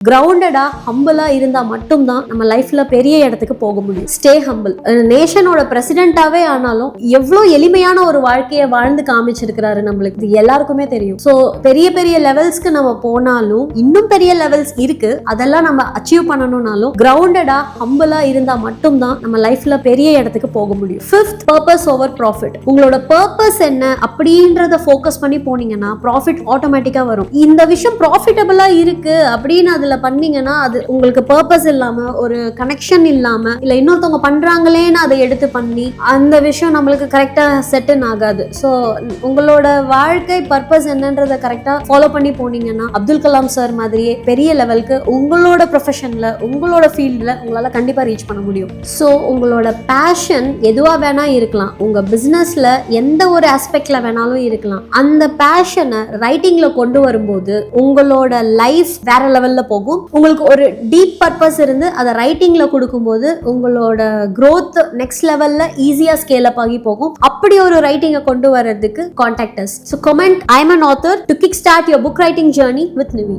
கிரவுண்டடா ஹம்பிளா இருந்தா மட்டும்தான் நம்ம லைஃப்ல பெரிய இடத்துக்கு போக முடியும். Stay humble. நேஷனோட பிரசிடென்டாவே ஆனாலும் எவ்வளவு எளிமையான ஒரு வாழ்க்கையை வாழ்ந்து காமிச்சிருக்கிறாரு நம்மளுக்கு. இது எல்லாருக்குமே தெரியும். சோ பெரிய பெரிய லெவல்ஸ்க்கு நம்ம போனாலும் இன்னும் பெரிய லெவல்ஸ் இருக்கு. அதெல்லாம் நம்ம அச்சீவ் பண்ணணும்னாலும் கிரவுண்டடா ஹம்பிளா இருந்தா மட்டும்தான் நம்ம லைஃப்ல பெரிய இடத்துக்கு போக முடியும். Fifth, purpose over profit. உங்களோட பர்பஸ் என்ன அப்படின்றத ஃபோக்கஸ் பண்ணி போனீங்கன்னா ப்ராஃபிட் ஆட்டோமேட்டிக்கா வரும். இந்த விஷயம் ப்ராஃபிட்டபிளா இருக்கு அப்படின்னு பண்ணீங்கன்னா அது உங்களுக்கு பர்பஸ் இல்லாம, ஒரு கனெக்ஷன் இல்லாம, இல்ல இன்னொருத்தவங்க பண்றாங்களேன்னு அதை எடுத்து பண்ணி அந்த விஷயம் நம்மளுக்கு கரெக்டா செட்டில் ஆகாது. ஸோ உங்களோட வாழ்க்கை பர்பஸ் என்னன்றதை கரெக்டா ஃபாலோ பண்ணி போனீங்கன்னா அப்துல் கலாம் சார் மாதிரியே பெரிய லெவலுக்கு உங்களோட ப்ரொஃபஷன்ல, உங்களோட ஃபீல்ட்ல உங்களால கண்டிப்பா ரீச் பண்ண முடியும். ஸோ உங்களோட பேஷன் எதுவா வேணா இருக்கலாம், உங்க பிசினஸ்ல எந்த ஒரு ஆஸ்பெக்ட்ல வேணாலும் இருக்கலாம். அந்த பேஷனை ரைட்டிங்ல கொண்டு வரும்போது உங்களோட லைஃப் வேற லெவல்ல போகும். உங்களுக்கு ஒரு டீப் பர்பஸ் இருந்து அதை ரைட்டிங்ல கொடுக்கும்போது உங்களோட growth நெக்ஸ்ட் லெவல்ல ஈஸியா ஸ்கேல் அப் ஆகி போகும். அப்படி ஒரு ரைட்டிங்கை கொண்டு வர்றதுக்கு contact us. So comment, I am an author to kickstart your book writing journey with Nivi.